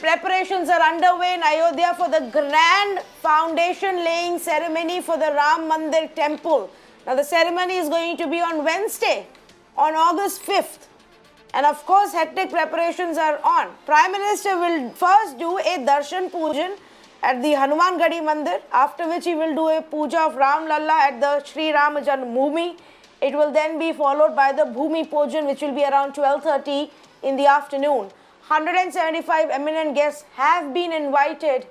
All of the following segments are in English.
Preparations are underway in Ayodhya for the grand foundation laying ceremony for the Ram Mandir temple. Now the ceremony is going to be on Wednesday, on August 5th. And of course, hectic preparations are on. Prime Minister will first do a darshan pujan at the Hanuman Gadi Mandir, after which he will do a puja of Ram Lalla at the Sri Ram Janmabhoomi. It will then be followed by the Bhoomi Pujan, which will be around 12:30 in the afternoon. 175 eminent guests have been invited,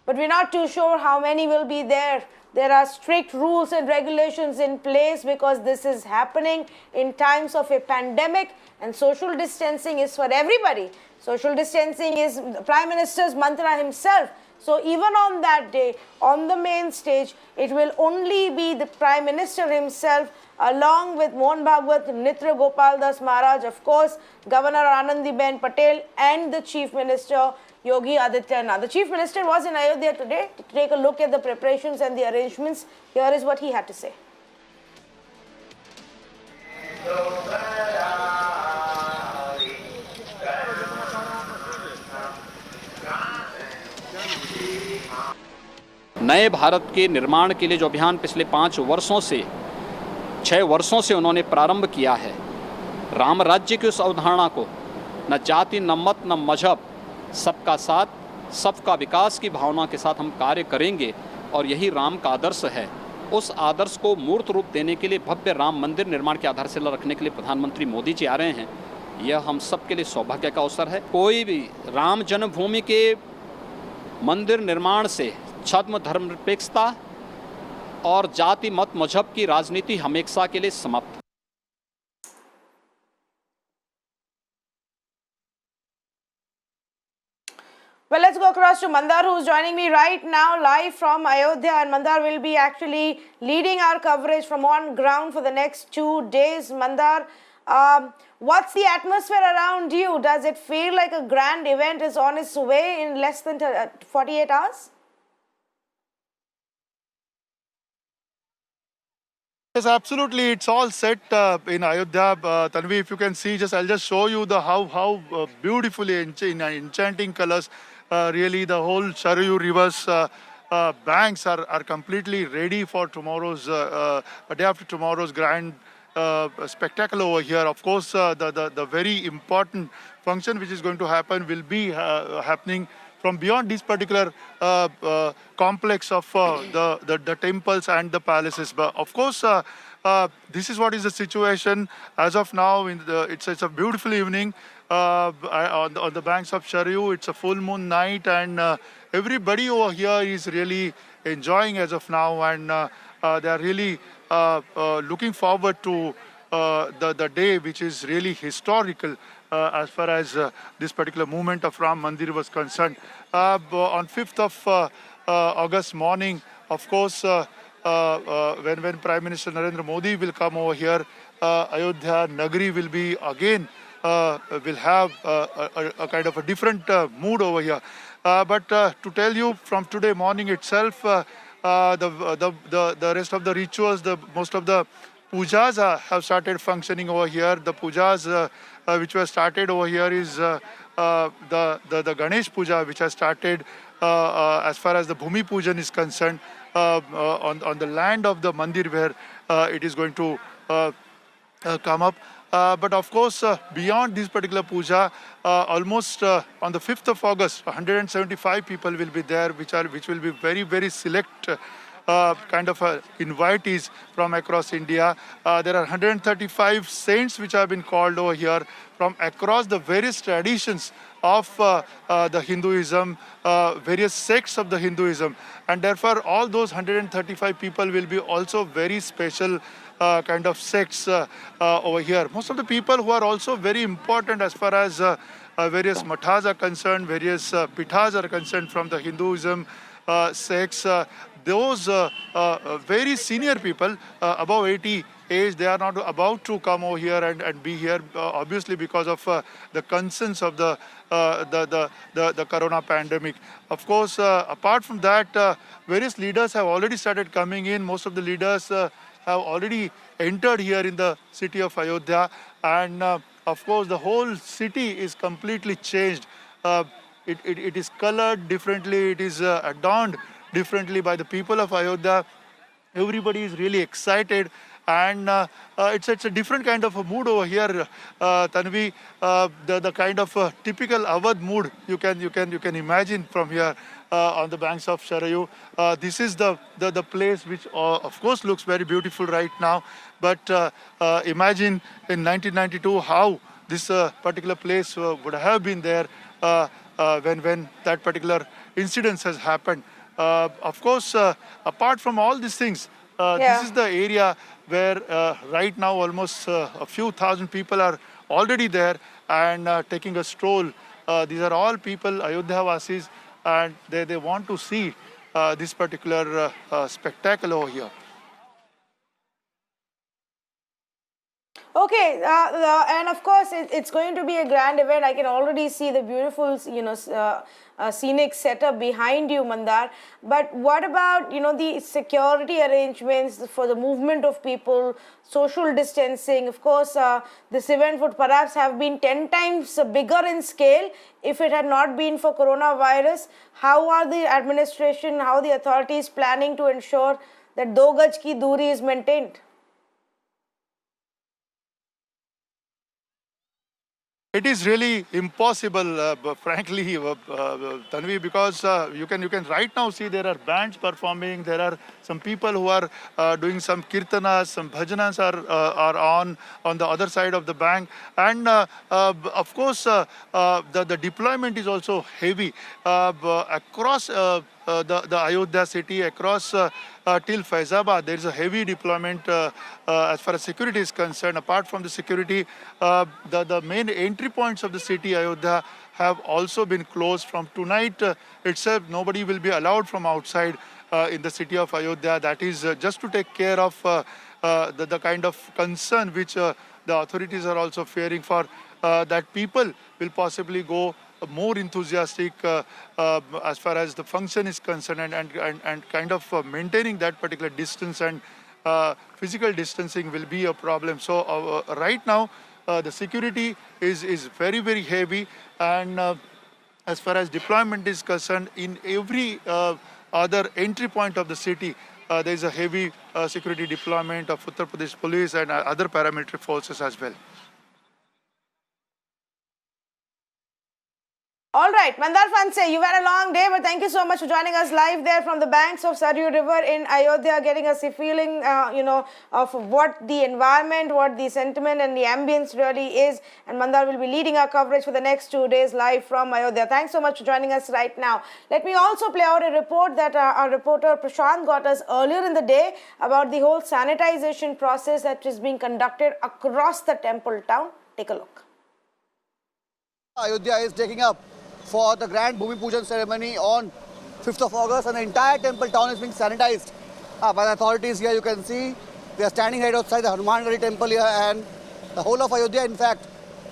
but we're not too sure how many will be there. There are strict rules and regulations in place because this is happening in times of a pandemic, and social distancing is for everybody. Social distancing is the Prime Minister's mantra himself. So even on that day, on the main stage, it will only be the Prime Minister himself, along with Mohan Bhagwat, Nitra Gopal Das Maharaj, of course, Governor Anandiben Patel, and the Chief Minister Yogi Adityanath. The Chief Minister was in Ayodhya today to take a look at the preparations and the arrangements. Here is what he had to say. नए भारत के निर्माण के लिए जो अभियान पिछले 6 वर्षों से उन्होंने प्रारंभ किया है, राम राज्य की उस अवधारणा को न जाति न मत न मजहब, सबका साथ सबका विकास की भावना के साथ हम कार्य करेंगे और यही राम का आदर्श है। उस आदर्श को मूर्त रूप देने के लिए भव्य राम मंदिर निर्माण की आधारशिला रखने के लिए प्रधानमंत्री मोदी जी आ रहे हैं। यह हम सब के लिए सौभाग्य का अवसर है। कोई भी राम जन्मभूमि के मंदिर निर्माण से छद्म धर्मनिरपेक्षता और जाति मत मजहब की राजनीति हमेशा के लिए समाप्त। Well, let's go across to Mandar, who's joining me right now live from Ayodhya, and Mandar will be actually leading our coverage from on ground for the next 2 days. Mandar, what's the atmosphere around you? Does it feel like a grand event is on its way in less than 48 hours? Yes, absolutely. It's all set in Ayodhya. Tanvi, if you can see, I'll just show you the how beautifully in enchanting colors. Really, the whole Sharayu River's banks are completely ready for tomorrow's day after tomorrow's grand spectacle over here. Of course, the very important function which is going to happen will be happening from beyond this particular complex of the temples and the palaces. But of course, this is what is the situation as of now. It's a beautiful evening on the banks of Sharayu. It's a full moon night, and everybody over here is really enjoying as of now, and they are really looking forward to the day, which is really historical as far as this particular movement of Ram Mandir was concerned. On 5th of August morning, of course, when Prime Minister Narendra Modi will come over here, Ayodhya Nagari will be again, will have a kind of a different mood over here. But to tell you, from today morning itself, the rest of the rituals, most of the pujas have started functioning over here. The pujas which were started over here is the Ganesh Puja, which has started as far as the Bhumi Pujan is concerned on the land of the Mandir where it is going to come up. But of course, beyond this particular puja, almost on the 5th of August, 175 people will be there, which will be very, very select kind of invitees from across India. There are 135 saints which have been called over here from across the various traditions of the Hinduism, various sects of the Hinduism, and therefore all those 135 people will be also very special kind of sects over here. Most of the people who are also very important as far as various mathas are concerned, various pithas are concerned from the Hinduism sects, those very senior people above 80 age, they are not about to come over here and be here, obviously because of the concerns of the corona pandemic. Of course, apart from that, various leaders have already started coming in. Most of the leaders have already entered here in the city of Ayodhya, and of course the whole city is completely changed. it is colored differently, it is adorned differently by the people of Ayodhya. Everybody is really excited, and it's a different kind of a mood over here, Tanvi. The kind of typical Awadh mood you can imagine from here on the banks of Sharayu. This is the place which of course looks very beautiful right now, but imagine in 1992 how this particular place would have been there when that particular incident has happened. Of course, apart from all these things, this is the area where right now almost a few thousand people are already there and taking a stroll. These are all people, Ayodhya Vasis, and they want to see this particular spectacle over here. Okay, and of course it's going to be a grand event. I can already see the beautiful, scenic setup behind you, Mandar. But what about, the security arrangements for the movement of people, social distancing? Of course, this event would perhaps have been 10 times bigger in scale if it had not been for coronavirus. How are the administration, how the authorities planning to ensure that 2 gaj ki duri is maintained? It is really impossible, frankly, Tanvi, because you can right now see there are bands performing. There are some people who are doing some kirtanas, some bhajanas are on the other side of the bank, and of course the deployment is also heavy across the Ayodhya city, across till Faizabad. There is a heavy deployment as far as security is concerned. Apart from the security, the main entry points of the city, Ayodhya, have also been closed. From tonight itself, nobody will be allowed from outside in the city of Ayodhya. That is just to take care of the kind of concern which the authorities are also fearing for, that people will possibly go more enthusiastic as far as the function is concerned, and kind of maintaining that particular distance and physical distancing will be a problem. So right now the security is very, very heavy, and as far as deployment is concerned, in every other entry point of the city there is a heavy security deployment of Uttar Pradesh police and other paramilitary forces as well. All right, Mandar Phanse, you've had a long day, but thank you so much for joining us live there from the banks of Saryu River in Ayodhya, getting us a feeling, of what the environment, what the sentiment and the ambience really is. And Mandar will be leading our coverage for the next 2 days live from Ayodhya. Thanks so much for joining us right now. Let me also play out a report that our reporter Prashant got us earlier in the day about the whole sanitization process that is being conducted across the temple town. Take a look. Ayodhya is taking up for the grand Bhumi Pujan ceremony on 5th of August, and the entire temple town is being sanitized by the authorities. Here you can see they are standing right outside the Hanuman Gadi temple here, and the whole of Ayodhya in fact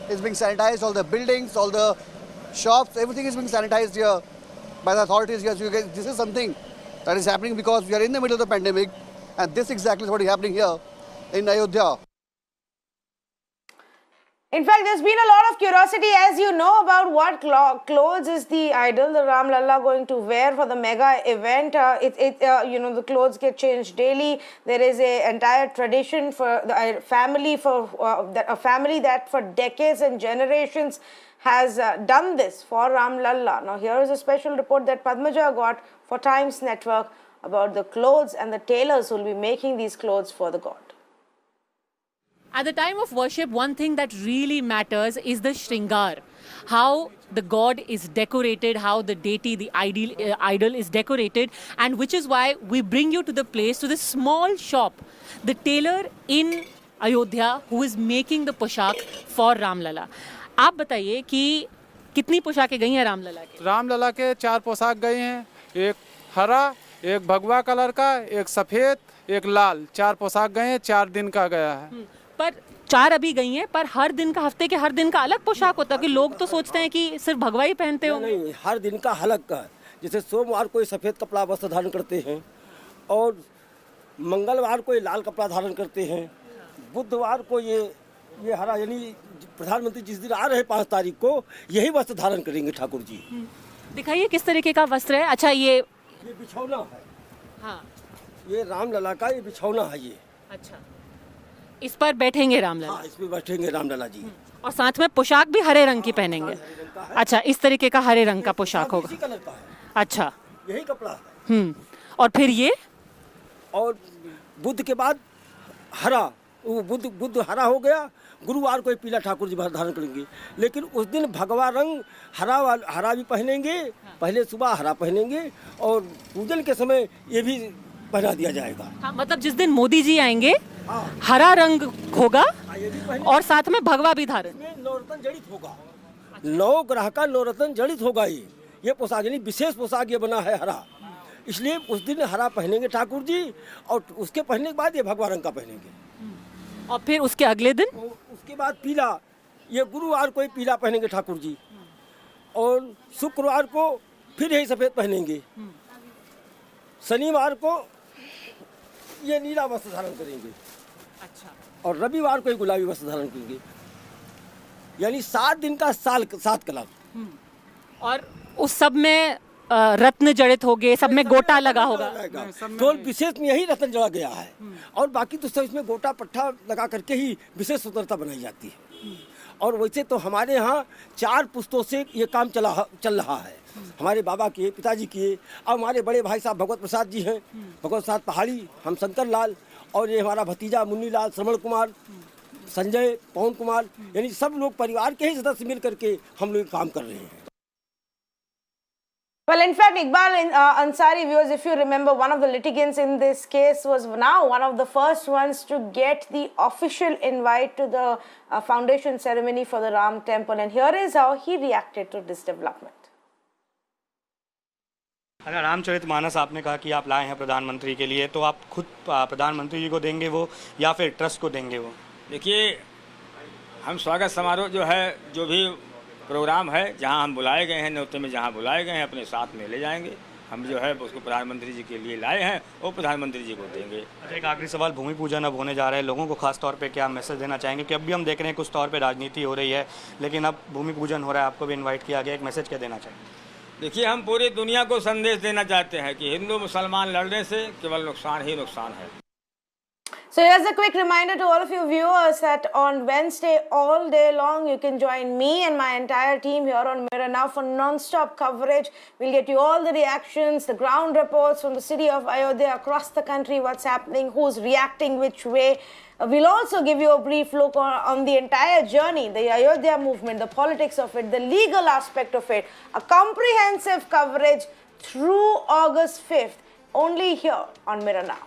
is being sanitized. All the buildings, all the shops, everything is being sanitized here by the authorities here. So this is something that is happening because we are in the middle of the pandemic, and this exactly is what is happening here in Ayodhya. In fact, there's been a lot of curiosity, as you know, about what clothes is the idol, the Ram Lalla, going to wear for the mega event. The clothes get changed daily. There is an entire tradition for the family, a family that for decades and generations has done this for Ram Lalla. Now, here is a special report that Padmaja got for Times Network about the clothes and the tailors who will be making these clothes for the god. At the time of worship, one thing that really matters is the shringar. How the god is decorated, how the deity, the idol is decorated, and which is why we bring you to the place, to the small shop, the tailor in Ayodhya who is making the poshak for Ram Lalla. आप बताइए कि कितनी पोशाकें गई हैं राम लला के? राम लला के 4 पोशाक गए हैं, एक हरा, एक भगवा कलर का, एक सफ़ेद, एक लाल, 4 पोशाक गए हैं, 4 दिन का गया है। पर 4 अभी गई हैं, पर हर दिन का, हफ्ते के हर दिन का अलग पोशाक होता है कि लोग तो सोचते हैं कि सिर्फ भगवा ही पहनते हो। नहीं, हर दिन का अलग का। जैसे सोमवार को सफ़ेद कपड़ा वस्त्र धारण करते हैं, और मंगलवार को लाल कपड़ा धारण करते हैं, बुधवार को ये हरा, यानी प्रधानमंत्री जिस दिन आ रहे 5 तारीख को यही वस्त्र धारण करेंगे ठाकुर जी। दिखाइए किस तरीके का वस्त्र है। अच्छा ये बिछौना है, हाँ, ये रामलला का ये बिछौना है ये। अच्छा, इस पर बैठेंगे रामलला। हाँ, इसमें बैठेंगे रामलला जी। और साथ में पोशाक भी हरे रंग की पहनेंगे। अच्छा, इस तरीके का हरे रंग का पोशाक होगा। इसी कलर का है, अच्छा, यही कपड़ा है। और फिर ये और बुद्ध के बाद हरा, वो बुद्ध हरा हो गया। गुरुवार को पीला ठाकुर जी धारण करेंगे, लेकिन उस दिन भगवा रंग हरा भी पहनेंगे। पहले सुबह हरा पहनेंगे और पूजन के समय ये भी पहना दिया जाएगा। हाँ, मतलब जिस दिन मोदी जी आएंगे हाँ, हरा रंग होगा ये भी पहने, और साथ में भगवा भी धारण। इसमें नवरत्न जड़ित होगा, 9 ग्रह का नवरत्न जड़ित होगा। ये पोशाक यानी विशेष पोशाक ये बना है हरा, इसलिए उस दिन हरा पहनेंगे ठाकुर जी और उसके पहनने के बाद ये भगवा रंग का पहनेंगे। और फिर उसके अगले दिन उसके बाद पीला, ये गुरुवार को ही पीला पहनेंगे ठाकुर जी और शुक्रवार को फिर यही सफ़ेद पहनेंगे। शनिवार को ये नीला वस्त्र धारण करेंगे। अच्छा, और रविवार को ही गुलाबी वस्त्र धारण करेंगे। यानी 7 दिन का 7 कलर। और उस सब में रत्न जड़ित होंगे, सब में गोटा लगा होगा। केवल विशेष में यही रत्न जड़ा गया है और बाकी तो सब इसमें गोटा पट्टा लगा करके ही विशेष सुंदरता बनाई जाती है। और वैसे तो हमारे यहाँ 4 पुस्तों से ये काम चल रहा है। हमारे बाबा किए, पिताजी किए, अब हमारे बड़े भाई साहब भगवत प्रसाद जी हैं, भगवत प्रसाद पहाड़ी, हम शंकर लाल, और ये हमारा भतीजा मुन्नी लाल, श्रवण कुमार, संजय, पवन कुमार, यानी सब लोग परिवार के ही सदस्य मिल करके हम लोग काम कर रहे हैं। Well, in fact, Iqbal Ansari, viewers, if you remember, one of the litigants in this case was now one of the first ones to get the official invite to the foundation ceremony for the Ram temple. And here is how he reacted to this development. अगर रामचरितमानस आपने कहा कि आप लाए हैं प्रधानमंत्री के लिए, तो आप खुद प्रधानमंत्री जी को देंगे वो या फिर ट्रस्ट को देंगे वो? देखिए, हम स्वागत समारोह जो है, जो भी प्रोग्राम है, जहां हम बुलाए गए हैं, न्योते में जहां बुलाए गए हैं, अपने साथ में ले जाएंगे। हम जो है उसको प्रधानमंत्री जी के लिए लाए हैं, वो प्रधानमंत्री जी को देंगे। एक आखिरी सवाल, भूमि पूजन अब होने जा रहा है, लोगों को खास तौर पे क्या मैसेज देना चाहेंगे? कि अब भी हम देख रहे हैं कुछ तौर पे राजनीति हो रही है, लेकिन अब भूमि पूजन हो रहा है, आपको भी इन्वाइट किया गया, एक मैसेज क्या देना चाहेंगे? देखिए, हम पूरी दुनिया को संदेश देना चाहते हैं कि हिंदू मुसलमान लड़ने से केवल नुकसान ही नुकसान है। So here's a quick reminder to all of you viewers that on Wednesday all day long you can join me and my entire team here on Mirror Now for non-stop coverage. We'll get you all the reactions, the ground reports from the city of Ayodhya across the country, what's happening, who's reacting which way. We'll also give you a brief look on the entire journey, the Ayodhya movement, the politics of it, the legal aspect of it, a comprehensive coverage through August 5th, only here on Mirror Now.